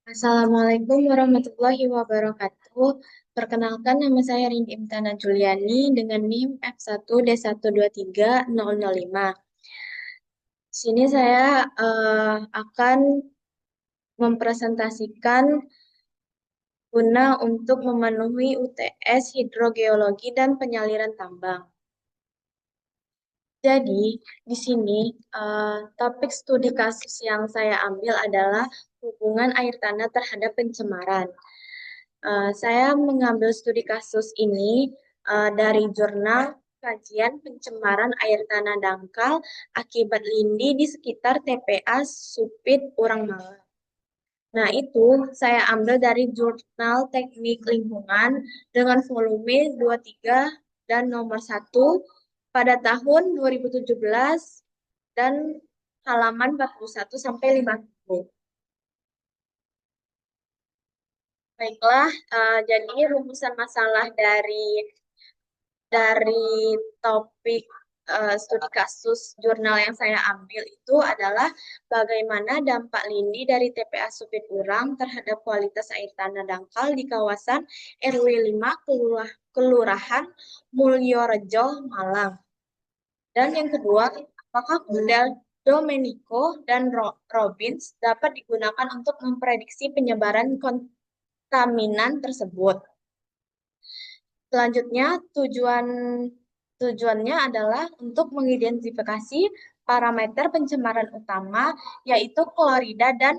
Assalamualaikum warahmatullahi wabarakatuh. Perkenalkan, nama saya Rindy Imtana Juliani dengan NIM F1D1230005. Di sini saya akan mempresentasikan guna untuk memenuhi UTS Hidrogeologi dan Penyaliran Tambang. Jadi, di sini topik studi kasus yang saya ambil adalah hubungan air tanah terhadap pencemaran. Saya mengambil studi kasus ini dari jurnal kajian pencemaran air tanah dangkal akibat lindi di sekitar TPA Supit Urang Malang. Nah, itu saya ambil dari jurnal teknik lingkungan dengan volume 23 dan nomor 1 pada tahun 2017 dan halaman 41 sampai 50. Baiklah, jadi rumusan masalah dari topik studi kasus jurnal yang saya ambil itu adalah bagaimana dampak lindi dari TPA Supit Urang terhadap kualitas air tanah dangkal di kawasan RW 5 Kelurahan Mulyorejo, Malang. Dan yang kedua, apakah model Domenico dan Robbins dapat digunakan untuk memprediksi penyebaran kontaminan tersebut? Selanjutnya, tujuannya adalah untuk mengidentifikasi parameter pencemaran utama, yaitu klorida dan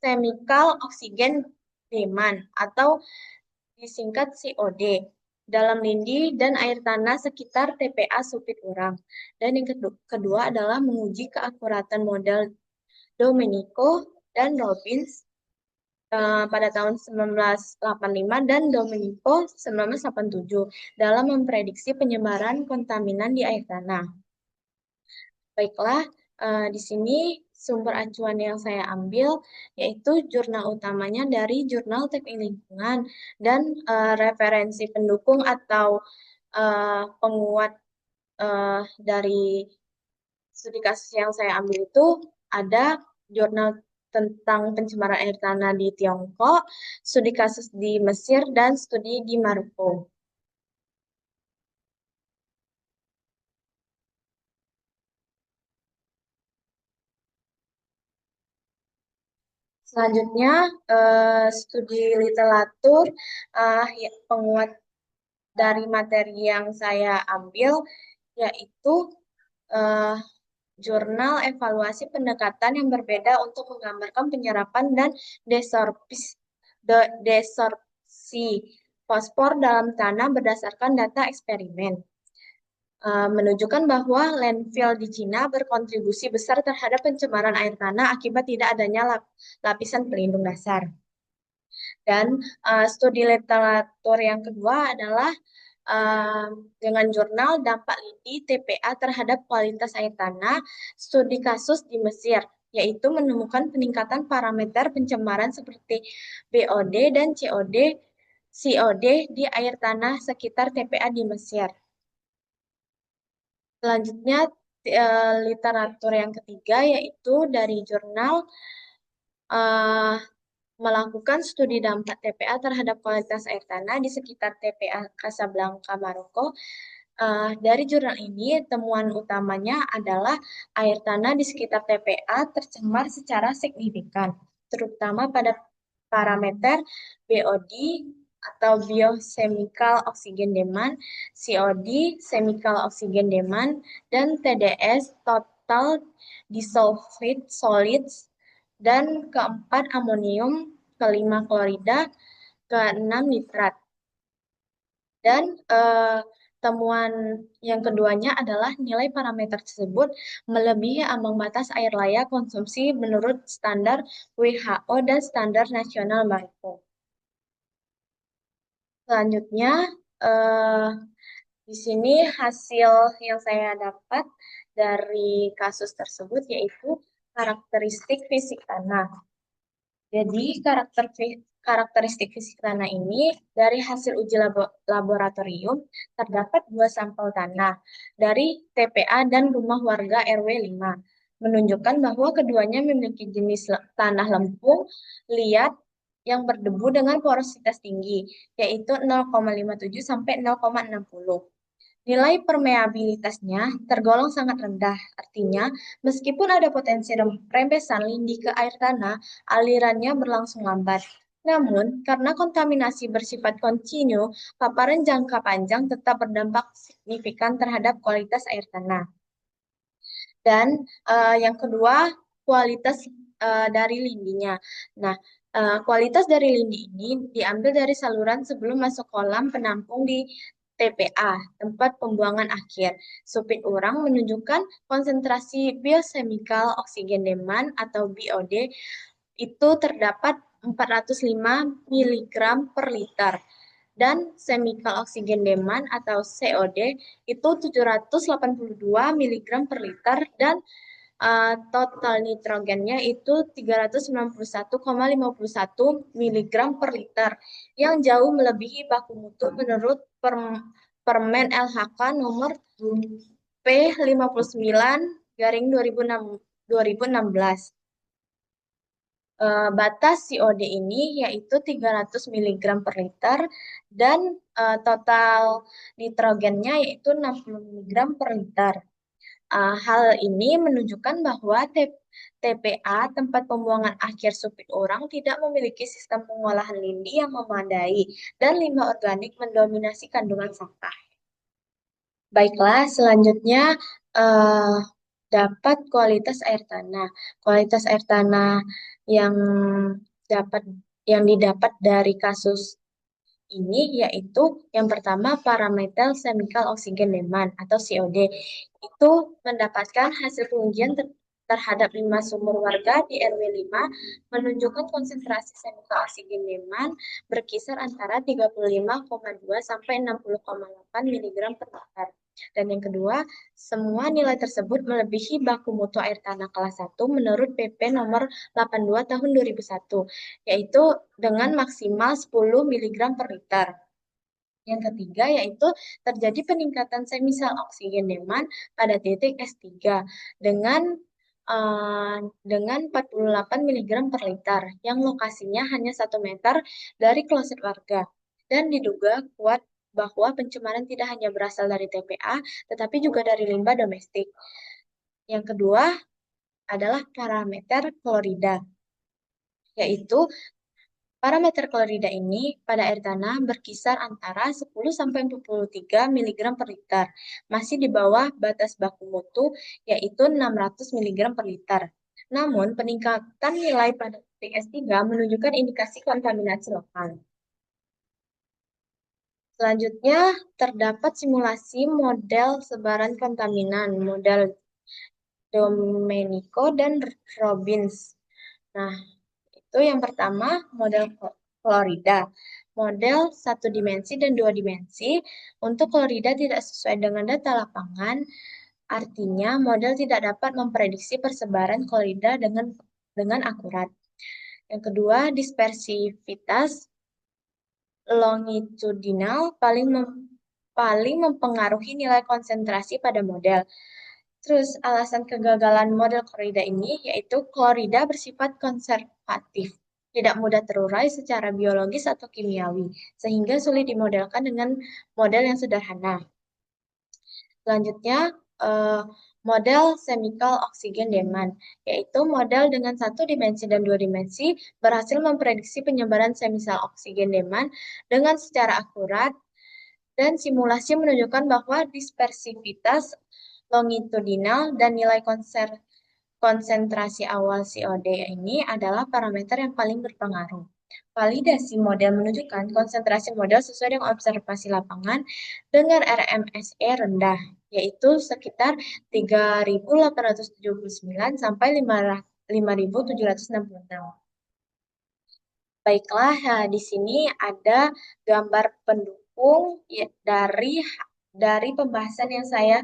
chemical oxygen demand atau disingkat COD dalam lindi dan air tanah sekitar TPA Supit Urang. Dan yang kedua adalah menguji keakuratan model Domenico dan Robbins pada tahun 1985 dan Domenico 1987 dalam memprediksi penyebaran kontaminan di air tanah. Baiklah, di sini sumber acuan yang saya ambil yaitu jurnal utamanya dari Jurnal Teknik Lingkungan dan referensi pendukung atau penguat dari studi kasus yang saya ambil itu ada jurnal tentang pencemaran air tanah di Tiongkok, studi kasus di Mesir, dan studi di Maroko. Selanjutnya, studi literatur penguat dari materi yang saya ambil, yaitu eh, jurnal evaluasi pendekatan yang berbeda untuk menggambarkan penyerapan dan desorpsi fosfor dalam tanah berdasarkan data eksperimen. Menunjukkan bahwa landfill di Cina berkontribusi besar terhadap pencemaran air tanah akibat tidak adanya lapisan pelindung dasar. Dan studi literatur yang kedua adalah uh, dengan jurnal dampak lindi TPA terhadap kualitas air tanah, studi kasus di Mesir, yaitu menemukan peningkatan parameter pencemaran seperti BOD dan COD di air tanah sekitar TPA di Mesir. Selanjutnya, literatur yang ketiga yaitu dari jurnal eh, melakukan studi dampak TPA terhadap kualitas air tanah di sekitar TPA Casablanca, Maroko. Dari jurnal ini, temuan utamanya adalah air tanah di sekitar TPA tercemar secara signifikan, terutama pada parameter BOD atau Biochemical Oxygen Demand, COD, Chemical Oxygen Demand, dan TDS, Total Dissolved Solids, dan keempat amonium, kelima klorida, keenam nitrat. Dan temuan yang keduanya adalah nilai parameter tersebut melebihi ambang batas air layak konsumsi menurut standar WHO dan standar nasional baku. Selanjutnya, eh, di sini hasil yang saya dapat dari kasus tersebut yaitu karakteristik fisik tanah. Jadi karakteristik fisik tanah ini dari hasil uji laboratorium terdapat dua sampel tanah dari TPA dan rumah warga RW 5. menunjukkan bahwa keduanya memiliki jenis tanah lempung, liat, yang berdebu dengan porositas tinggi, yaitu 0,57 sampai 0,60. Nilai permeabilitasnya tergolong sangat rendah, artinya meskipun ada potensi rembesan lindi ke air tanah, alirannya berlangsung lambat. Namun, karena kontaminasi bersifat kontinu, paparan jangka panjang tetap berdampak signifikan terhadap kualitas air tanah. Dan yang kedua, kualitas dari lindinya. Nah, kualitas dari lindi ini diambil dari saluran sebelum masuk kolam penampung di TPA, tempat pembuangan akhir. Supit urang menunjukkan konsentrasi biochemical oksigen demand atau BOD itu terdapat 405 miligram per liter dan chemical oxygen demand atau COD itu 782 miligram per liter dan total nitrogennya itu 391,51 miligram per liter yang jauh melebihi baku mutu menurut Permen LHK nomor P59 garing 2016. Batas COD ini yaitu 300 miligram per liter dan total nitrogennya yaitu 60 miligram per liter. Hal ini menunjukkan bahwa TPA, tempat pembuangan akhir supit orang, tidak memiliki sistem pengolahan lindi yang memadai dan limbah organik mendominasi kandungan sampah. Baiklah, selanjutnya eh, dapat kualitas air tanah. Kualitas air tanah yang dapat yang didapat dari kasus ini yaitu yang pertama parameter chemical oxygen demand atau COD. Itu mendapatkan hasil pengujian terhadap 5 sumur warga di RW 5 menunjukkan konsentrasi chemical oxygen demand berkisar antara 35,2 sampai 60,8 miligram per liter. Dan yang kedua, semua nilai tersebut melebihi baku mutu air tanah kelas 1 menurut PP nomor 82 tahun 2001, yaitu dengan maksimal 10 miligram per liter. Yang ketiga yaitu terjadi peningkatan semisal oksigen demand pada titik S3 dengan eh, dengan 48 miligram per liter yang lokasinya hanya 1 meter dari kloset warga dan diduga kuat bahwa pencemaran tidak hanya berasal dari TPA tetapi juga dari limbah domestik. Yang kedua adalah parameter klorida, yaitu parameter klorida ini pada air tanah berkisar antara 10 sampai 43 miligram per liter, masih di bawah batas baku mutu yaitu 600 miligram per liter. Namun, peningkatan nilai pada titik S3 menunjukkan indikasi kontaminasi lokal. Selanjutnya, terdapat simulasi model sebaran kontaminan, model Domenico dan Robbins. Nah, itu yang pertama model Florida. Model satu dimensi dan dua dimensi. Untuk Florida tidak sesuai dengan data lapangan, artinya model tidak dapat memprediksi persebaran Florida dengan akurat. Yang kedua, dispersivitas longitudinal paling mempengaruhi nilai konsentrasi pada model. Terus alasan kegagalan model klorida ini yaitu klorida bersifat konservatif, tidak mudah terurai secara biologis atau kimiawi, sehingga sulit dimodelkan dengan model yang sederhana. Selanjutnya, model chemical oxygen demand, yaitu model dengan satu dimensi dan dua dimensi berhasil memprediksi penyebaran semisal oksigen demand dengan secara akurat dan simulasi menunjukkan bahwa dispersivitas longitudinal dan nilai konsentrasi awal COD ini adalah parameter yang paling berpengaruh. Validasi model menunjukkan konsentrasi model sesuai dengan observasi lapangan dengan RMSE rendah, yaitu sekitar 3.879 sampai 5.766. Baiklah, di sini ada gambar pendukung ya, dari pembahasan yang saya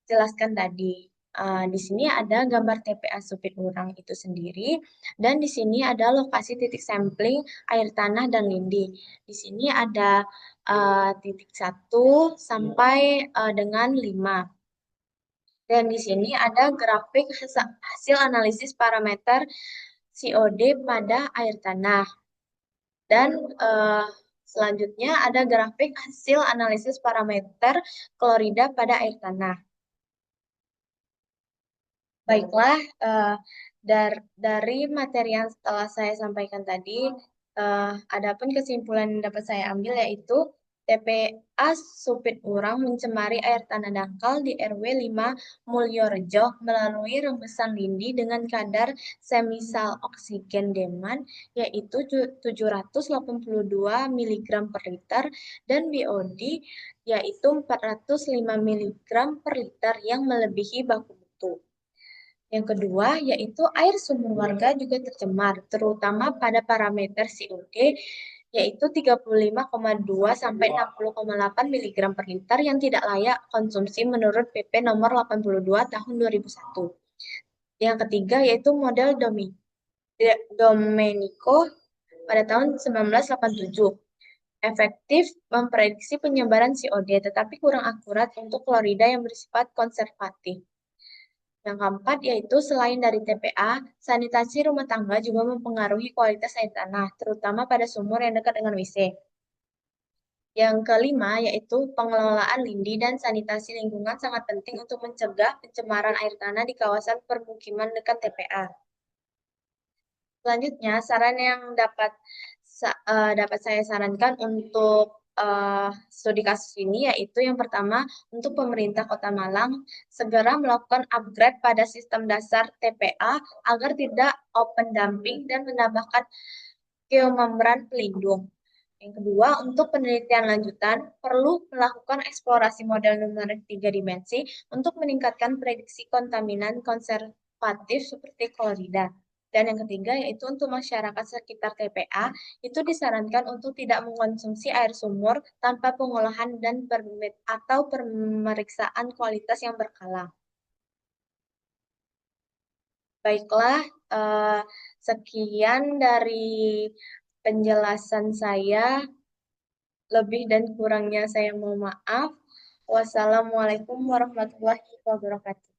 jelaskan tadi. Di sini ada gambar TPA Supit Urang itu sendiri, dan di sini ada lokasi titik sampling air tanah dan lindi. Di sini ada titik 1 sampai dengan 5. Dan di sini ada grafik hasil analisis parameter COD pada air tanah. Dan selanjutnya ada grafik hasil analisis parameter klorida pada air tanah. Baiklah, dari materi yang telah saya sampaikan tadi, adapun kesimpulan yang dapat saya ambil yaitu TPA Supit Urang mencemari air tanah dangkal di RW 5 Mulyorejo melalui rembesan lindi dengan kadar semisal oksigen deman yaitu 782 mg per liter dan BOD yaitu 405 mg per liter yang melebihi baku mutu. Yang kedua, yaitu air sumur warga juga tercemar, terutama pada parameter COD, yaitu 35,2 sampai 60,8 mg per liter yang tidak layak konsumsi menurut PP nomor 82 tahun 2001. Yang ketiga, yaitu model Domenico pada tahun 1987. Efektif memprediksi penyebaran COD, tetapi kurang akurat untuk klorida yang bersifat konservatif. Yang keempat yaitu selain dari TPA, sanitasi rumah tangga juga mempengaruhi kualitas air tanah, terutama pada sumur yang dekat dengan WC. Yang kelima yaitu pengelolaan lindi dan sanitasi lingkungan sangat penting untuk mencegah pencemaran air tanah di kawasan permukiman dekat TPA. Selanjutnya, saran yang dapat saya sarankan untuk studi kasus ini yaitu yang pertama untuk pemerintah Kota Malang segera melakukan upgrade pada sistem dasar TPA agar tidak open dumping dan menambahkan geomembran pelindung. Yang kedua, untuk penelitian lanjutan perlu melakukan eksplorasi model numerik 3 dimensi untuk meningkatkan prediksi kontaminan konservatif seperti klorida. Dan yang ketiga yaitu untuk masyarakat sekitar TPA itu disarankan untuk tidak mengkonsumsi air sumur tanpa pengolahan dan atau pemeriksaan kualitas yang berkala. Baiklah, eh, sekian dari penjelasan saya. Lebih dan kurangnya saya mohon maaf. Wassalamualaikum warahmatullahi wabarakatuh.